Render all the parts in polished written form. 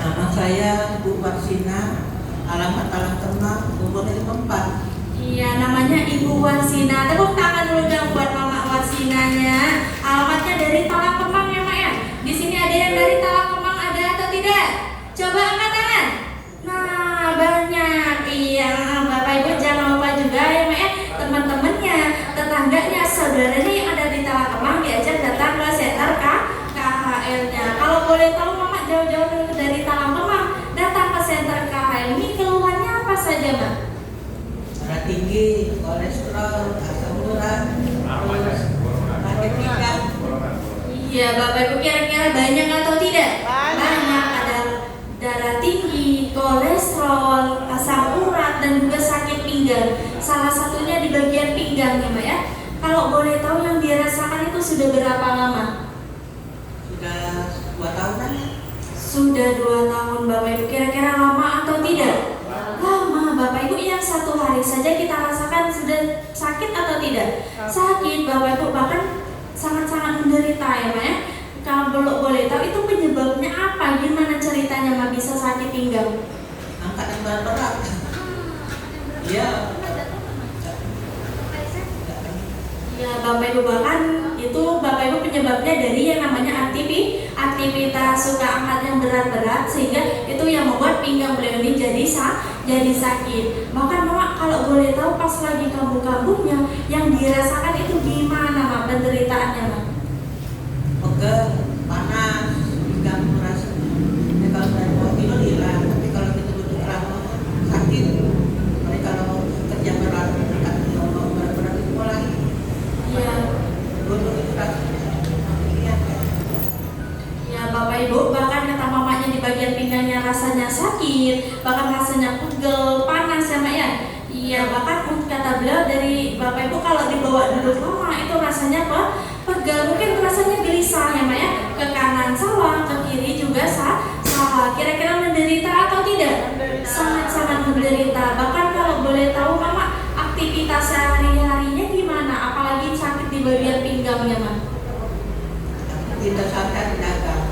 Nama saya Bu Warsina, alamat Talang Kemang, umur 54. Iya, namanya Ibu Warsina. Tepuk tangan dulu dong buat Mama Warsinanya. Alamatnya dari Talang Kemang ya, Mak ya. Di sini ada yang dari Talang Kemang, ada atau tidak? Coba angkat tangan. Nah, banyak. Iya, Bapak Ibu jangan lupa juga ya, Mak ya. Teman-temannya, tetangganya, saudaranya yang ada di Talang Kemang diajak datang ke center KHL-nya. Kalau boleh tahu, Mama jauh-jauh dari Talang Kemang datang ke center KHL ini keluhannya apa saja, Mak? Darah tinggi, kolesterol, asam urat, sakit pinggang. Iya, Bapak Ibu kira-kira banyak atau tidak? Banyak. Ada darah tinggi, kolesterol, asam urat, dan juga sakit pinggang. Salah satunya di bagian pinggang ya, Mbak ya. Kalau boleh tahu yang dirasakan itu sudah berapa lama? Sudah 2 tahunan ya. Sudah 2 tahun, Bapak Ibu. Kira-kira lama atau tidak? Lama, Bapak Ibu. Yang 1 hari saja kita rasakan sudah sakit atau tidak? Sakit, Bapak Ibu. Bahkan sangat-sangat menderita ya, Mak ya. Kalau boleh tahu itu penyebabnya apa? Gimana ceritanya Mak bisa sakit pinggang? Angkat yang berat-berat. Iya. Ya, Bapak Ibu, bahkan itu Bapak Ibu penyebabnya dari yang namanya aktivitas suka angkat yang berat-berat, sehingga itu yang membuat pinggang beliau ini jadi sakit. Bahkan Mama kalau boleh tahu pas lagi kambuh-kambuhnya yang dirasakan itu gimana Mak penderitaannya, Mak? Pegel, panas, pinggang merasa. Ya, kalau dari mau tidur hilang, tapi kalau kita duduk lama sakit. Tapi kalau kerja berat itu lagi. Iya. Dulu itu rasanya. Ya, Bapak Ibu, bahkan kata mamanya di bagian pinggangnya rasanya sakit, bahkan rasanya pegel, panas ya, Mak ya. Iya, bahkan kata beliau dari Bapak Ibu kalau dibawa duduk lama itu rasanya apa? Pegel, mungkin rasanya gelisah ya, Mak ya. Ke kanan salah, ke kiri juga salah. Kira-kira menderita atau tidak? Sangat-sangat menderita. Bahkan kalau boleh tahu Mama, aktivitas sehari-harinya gimana? Apalagi sakit di bagian pinggangnya, Mak. Kita sadar dagang.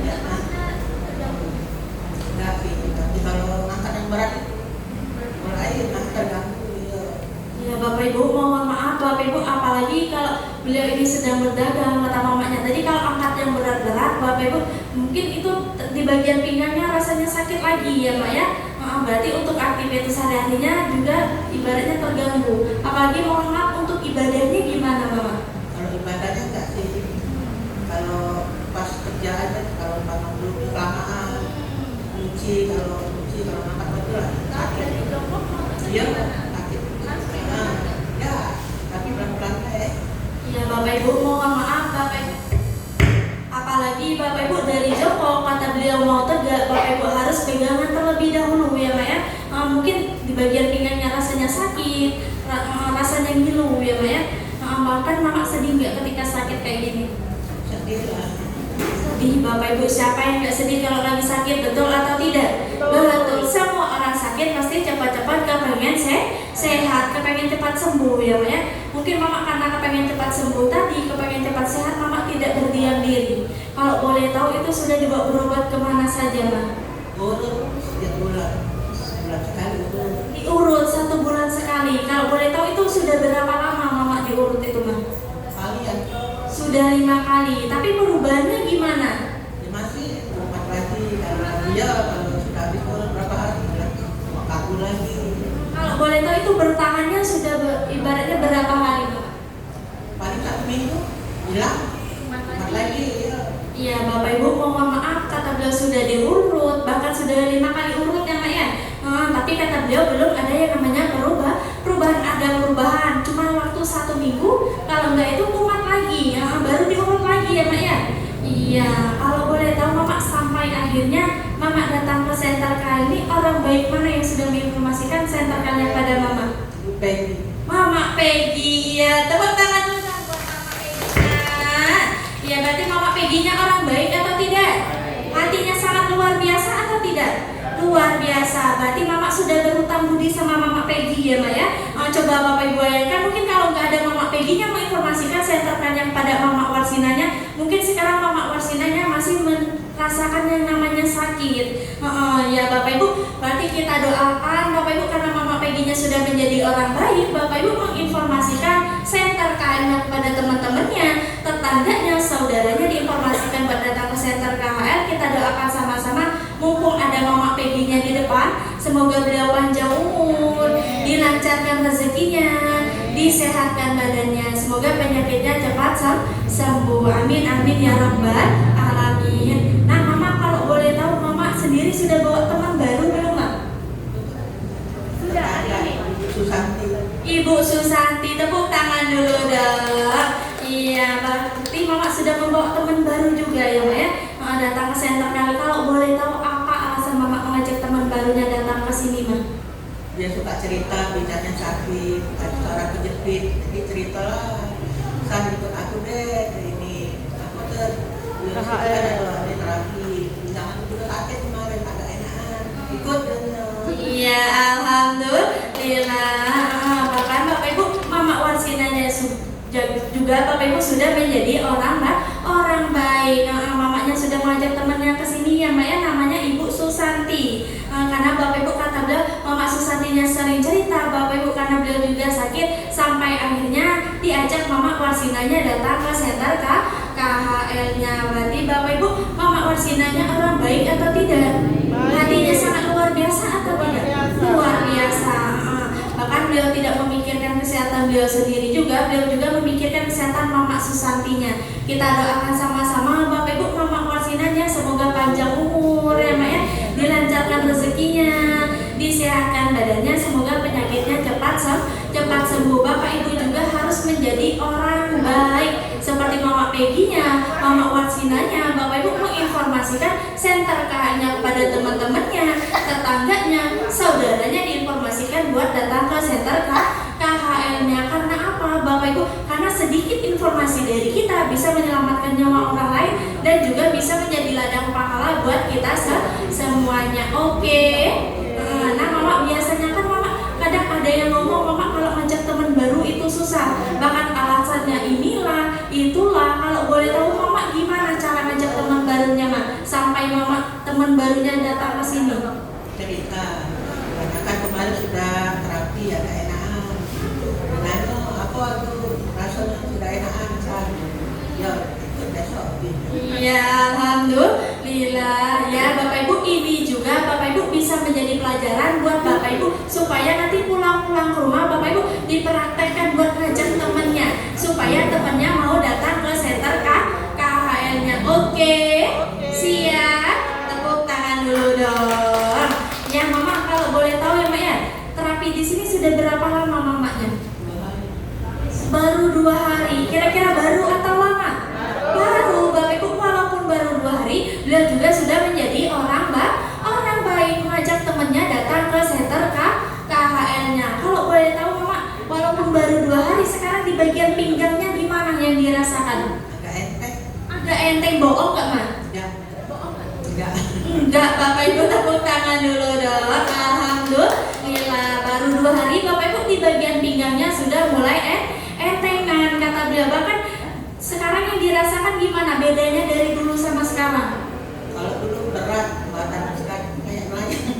Ya, tapi kalau angkat yang berat mulai terganggu. Ya, Bapak Ibu mohon maaf Bapak Ibu, apalagi kalau beliau ini sedang berdagang kata mamanya tadi, kalau angkat yang berat-berat Bapak Ibu mungkin itu di bagian pinggangnya rasanya sakit lagi ya, Mak ya. Berarti untuk aktivitas sehari-harinya juga ibaratnya terganggu. Apalagi mohon maaf untuk ibadahnya gimana, Mama? Kalau ibadahnya enggak sih. Kalau pas kerja aja, kalau bangun dulu kelamaan, kalau angkat baju lah sakit. Iya, sakit. Ya, tapi pelan-pelan ya. Iya, Bapak Ibu mohon maaf Bapak Ibu. Apalagi Bapak Ibu dari Joko kata beliau mau tegak, Bapak Ibu harus pegangan terlebih dahulu ya, Mak ya. Mungkin di bagian pinggangnya rasanya sakit, rasanya ngilu ya, Mak ya. Bahkan Mama sedih nggak ketika sakit kayak gini? Sedih lah. Sedih, Bapak Ibu. Siapa yang nggak sedih kalau lagi sakit, betul atau tidak? Betul. Semua orang sakit pasti cepat-cepat kepengen sehat, kepengen cepat sembuh ya, Mak ya. Mungkin Mama karena kepengen cepat sembuh tadi, kepengen cepat sehat, Mama tidak berdiam diri. Kalau boleh tahu itu sudah dibawa berobat kemana saja, Mak? Urut setiap bulan sekali urut. Diurut 1 bulan sekali. Kalau boleh tahu itu sudah berapa lama Mama diurut itu, Mak? Kalian Sudah 5 kali. Tapi perubahannya gimana? ya masih obat lagi karena dia kalau sudah habis urut berapa hari kaku lagi. Kalau boleh tahu itu bertahannya sudah ibaratnya berapa hari, Pak? Paling 1 minggu hilang, obat lagi ya. Iya, Bapak Ibu mohon maaf kata beliau sudah diurut, bahkan sudah 5 kali urut ya, Mak ya. Tapi kata beliau belum ada yang namanya perubahan, ada perubahan. Cuma waktu 1 minggu, kalau enggak itu kumat lagi, baru diurut lagi ya, Mak ya. Iya, kalau boleh tahu Mama sampai akhirnya Mama datang ke center kali ini, orang baik mana yang sudah menginformasikan center kalian pada Mama? Peggy. Mama Peggy, ya tepuk tangan dulu dong buat Mama Peggy-nya. Ya, berarti Mama Peggy-nya orang baik atau tidak? Hatinya sangat luar biasa atau tidak? Luar biasa. Berarti Mama sudah berhutang budi sama Mama Peggy ya, Mak ya. Coba Bapak Ibu bayangkan, mungkin kalau nggak ada Mama Peggy-nya menginformasikan center yang pada Mama Warsinanya, mungkin sekarang Mama Warsinanya masih merasakan yang namanya mamanya sakit. Ya Bapak Ibu, berarti kita doakan Bapak Ibu karena Mama Peggy-nya sudah menjadi orang baik. Bapak Ibu menginformasikan center KHL kepada teman-temannya, tetangganya, saudaranya, diinformasikan buat datang ke center KHL. Kita doakan sama-sama, mumpung ada Mama Peggy-nya di depan, semoga beliau panjang umur, dilancarkan rezekinya, disehatkan badannya, semoga penyakitnya cepat sembuh. Amin amin ya rabbal alamin. Nah Mama, kalau boleh tahu Mama sendiri sudah bawa teman baru belum Mak? Sudah ada Ibu Susanti. Ibu Susanti, tepuk tangan dulu dong. Iya, berarti Mama sudah membawa teman baru juga ya Mak ya. Datang ke center kali. Kalau boleh tahu apa alasan Mama mengajak teman barunya datang ke sini Mak? Dia suka cerita, bidanya sakit, ada seorang kejepit, jadi cerita lah. San ikut aku deh, ini aku tuh ada terapi, jangan juga sakit kemarin, agak enakan, ikut dan Iya, alhamdulillah. Bahkan Bapak Ibu, Mama Warsinanya juga Bapak Ibu sudah menjadi orang baik. Mamanya sudah mengajak temannya ke sini ya Mbak ya, namanya Ibu Susanti. Karena Bapak Ibu kata beliau, Mama Susantinya sering cerita Bapak Ibu, karena beliau juga sakit sampai akhirnya diajak Mama Warsinanya datang ke center KHL-nya. Berarti Bapak Ibu, Mama Warsinanya orang baik atau tidak? Hatinya sangat luar biasa atau tidak? Luar biasa. Bahkan beliau tidak memikirkan kesehatan beliau sendiri juga, beliau juga memikirkan kesehatan Mama Susantinya. Kita doakan sama-sama Bapak Ibu, Mama Warsinanya semoga panjang umur ya Mak ya, dilancarkan rezekinya, disehatkan badannya, semoga penyakitnya cepat sembuh. Bapak Ibu juga harus menjadi orang baik seperti Mama Peggy-nya, Mama Warsinanya. Bapak Ibu menginformasikan center KHL-nya kepada teman-temannya, tetangganya, saudaranya, diinformasikan buat datang ke center KHL-nya. Karena apa Bapak Ibu? Karena sedikit informasi dari kita bisa menyelamatkan nyawa orang lain dan juga bisa menjadi ladang pahala buat kita semuanya. Oke. Nah Mama, biasanya kan Mama kadang ada yang ngomong Mama kalau ngajak teman baru itu susah, bahkan alasannya inilah itulah. Kalau boleh tahu Mama gimana cara ngajak teman barunya Mak sampai Mama teman barunya datang ke sini? cerita. Karena kan kemarin sudah terapi, ada enakan. Nanya apa tuh rasanya sudah enakan kan? Ya ikut besok. Ya alhamdulillah ya Bapak Ibu, ini juga Bapak Ibu bisa menjadi pelajaran buat Bapak Ibu supaya nanti pulang-pulang ke rumah Bapak Ibu dipraktekkan buat ngajak temannya supaya temannya mau datang ke center KHL-nya. Oke, siap, tepuk tangan dulu dong. Ya Mama, kalau boleh tahu ya Mak ya, terapi di sini sudah berapa lama Mamanya? Baru 2 hari. Kira-kira baru atau lama? Baru. Bapak Ibu, walaupun baru 2 hari, beliau juga sudah menjadi orang baik, mengajak temannya datang ke center KHL-nya. Kalau boleh tahu Mama, walaupun baru 2 hari, sekarang di bagian pinggangnya gimana yang dirasakan? Agak enteng. Agak enteng, bohong gak Mak? Enggak. Enggak, Bapak Ibu tepuk tangan dulu dong. Alhamdulillah, baru 2 hari Bapak Ibu di bagian pinggangnya sudah mulai entengan kata beliau. Bahkan sekarang yang dirasakan gimana bedanya dari dulu sama sekarang? Kalau dulu berat, badan sekarang kayak melayang.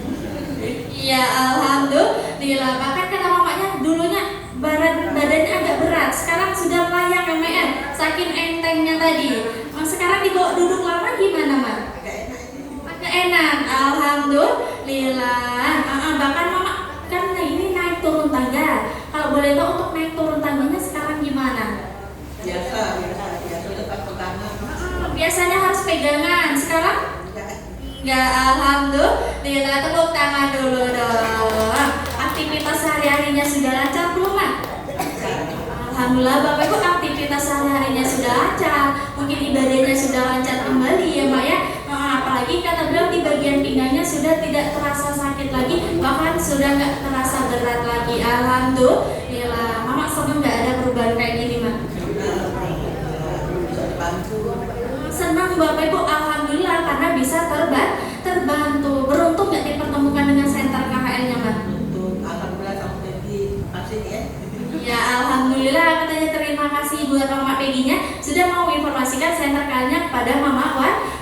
Iya, alhamdulillah. Bahkan kata mamanya dulunya badannya agak berat, sekarang sudah melayang ya Mak ya, saking entengnya tadi. Sekarang dibawa duduk lama gimana Mak? Agak enak, alhamdulillah. Bahkan Mama kan ini naik turun tangga. Kalau boleh tahu untuk naik turun tangganya sekarang gimana? Biasa tetap pegangan. Biasanya harus pegangan, sekarang? Enggak, alhamdulillah. Tepuk tangan dulu dong. Aktivitas sehari-harinya sudah lancar belum Mak? Alhamdulillah Bapak Ibu, aktivitas sehari-harinya sudah lancar, mungkin ibadahnya sudah lancar kembali ya Mak ya. Apalagi kata beliau di bagian pinggangnya sudah tidak terasa sakit lagi, bahkan sudah nggak terasa berat lagi. Alhamdulillah. Mama senang nggak ada perubahan kayak gini Mak? Senang Bapak Ibu, alhamdulillah karena bisa terbantu. Beruntung nggak dipertemukan dengan center KHL-nya Mak? Alhamdulillah sama Peggy, masih ya. Ya alhamdulillah, katanya terima kasih buat Mama Peggy-nya sudah mau menginformasikan center KHL-nya kepada Mama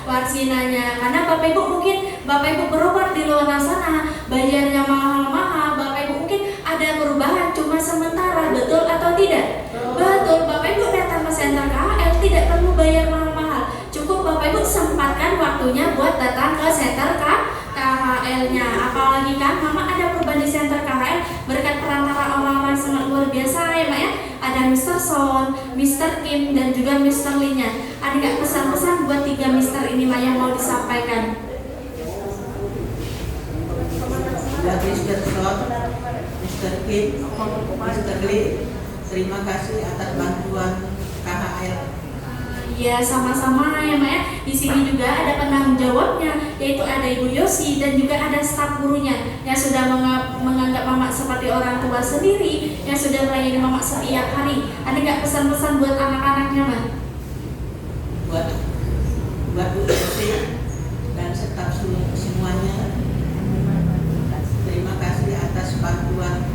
Warsi. Warsinanya. Karena Bapak Ibu mungkin Bapak Ibu berobat di luar sana, bayarnya mahal-mahal. Bapak Ibu mungkin ada perubahan cuma sementara, betul atau tidak? Betul. Bapak Ibu datang ke Center KHL tidak perlu bayar mahal-mahal. Cukup Bapak Ibu sempatkan waktunya buat datang ke Center KHL-nya. Apalagi kan Mama ada perubahan di Center KHL berkat perantara orang-orang sangat luar biasa ya Mak ya. Ada Mr. Son, Mr. Kim, dan juga Mr. Lee-nya. Ada nggak pesan-pesan buat 3 Mr. ini Mak yang mau disampaikan? Buat Mr. Son, Mr. Kim, Mr. Lee, terima kasih atas bantuan KHL. Ya sama-sama ya Mak ya. Di sini juga ada penanggung jawabnya, yaitu ada Ibu Yosi dan juga ada staf gurunya yang sudah menganggap Mama seperti orang tua sendiri, yang sudah melayani Mama setiap hari. Ada nggak pesan-pesan buat anak-anaknya Mak? Buat Bu Yosi dan staf semuanya, terima kasih atas bantuan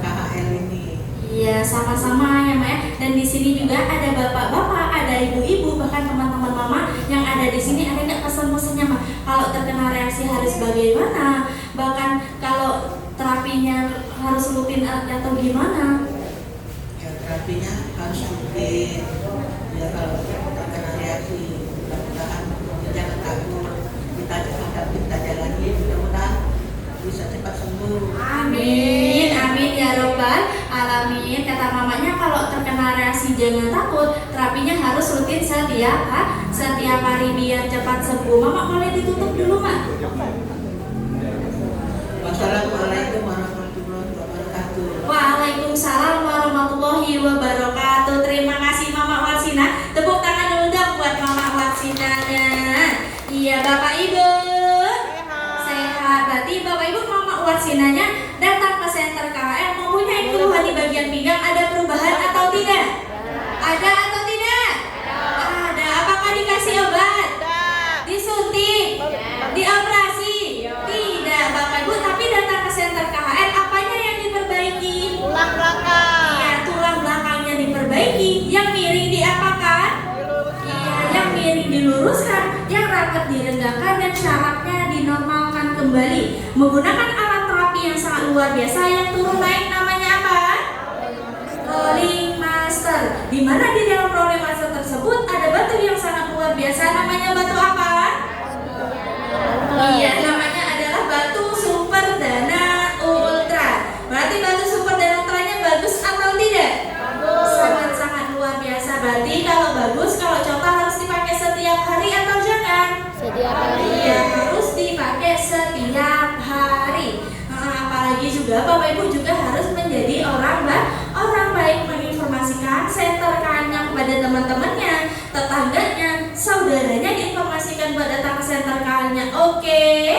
KHL ini. Iya, sama-sama ya Mak ya. Dan di sini juga ada bapak-bapak, ada ibu-ibu, bahkan teman-teman Mama yang ada di sini. Ada nggak pesan-pesannya Mak? Kalau terkena reaksi harus bagaimana? Bahkan kalau terapinya harus rutin atau gimana? Ya, terapinya harus rutin. Ya, kalau terkena reaksi, mudah-mudahan jangan takut. Kita hadapi, kita jalani, mudah-mudahan bisa cepat sembuh. Amin, amin ya robbal alamin. Kata mamanya kalau terkena reaksi jangan takut, terapinya harus rutin setiap hari biar cepat sembuh. Mama boleh ditutup dulu Mak? Wassalamualaikum warahmatullahi wabarakatuh. Waalaikumsalam warahmatullahi wabarakatuh. Terima kasih Mama Warsina. Tepuk tangan dulu dong buat Mama Warsinanya. Iya Bapak Ibu sehat. Berarti Bapak Ibu Mama Warsinanya datang ke Center KHL mempunyai keluhan di bagian pinggang. Ada perubahan atau tidak? Ada atau tidak? Ada. Apakah dikasih obat? Disuntik? Dioperasi? Tidak Bapak Ibu. Tapi datang ke Center KHL, apanya yang diperbaiki? Tulang belakang. Iya, tulang belakangnya diperbaiki. Yang miring diapakan? Iya, yang miring diluruskan, yang rapat direnggangkan, dan syarafnya dinormalkan kembali menggunakan alat terapi yang sangat luar biasa yang turun naik. Namanya apa? Rolling Master. Di mana di dalam Rolling Master tersebut ada batu yang sangat luar biasa. Namanya batu apa? Iya, namanya adalah batu Super Dana Ultra. Berarti batu Super Dana Ultranya bagus atau tidak? Sangat-sangat luar biasa. Berarti kalau bagus, kalau contoh harus dipakai setiap hari atau jangan? Setiap hari. Iya, harus dipakai setiap hari. Apalagi juga Bapak Ibu juga harus menjadi orang baik, menginformasikan Center KHL kepada teman-temannya, tetangganya, saudaranya, diinformasikan buat datang ke Center KHL-nya. Oke.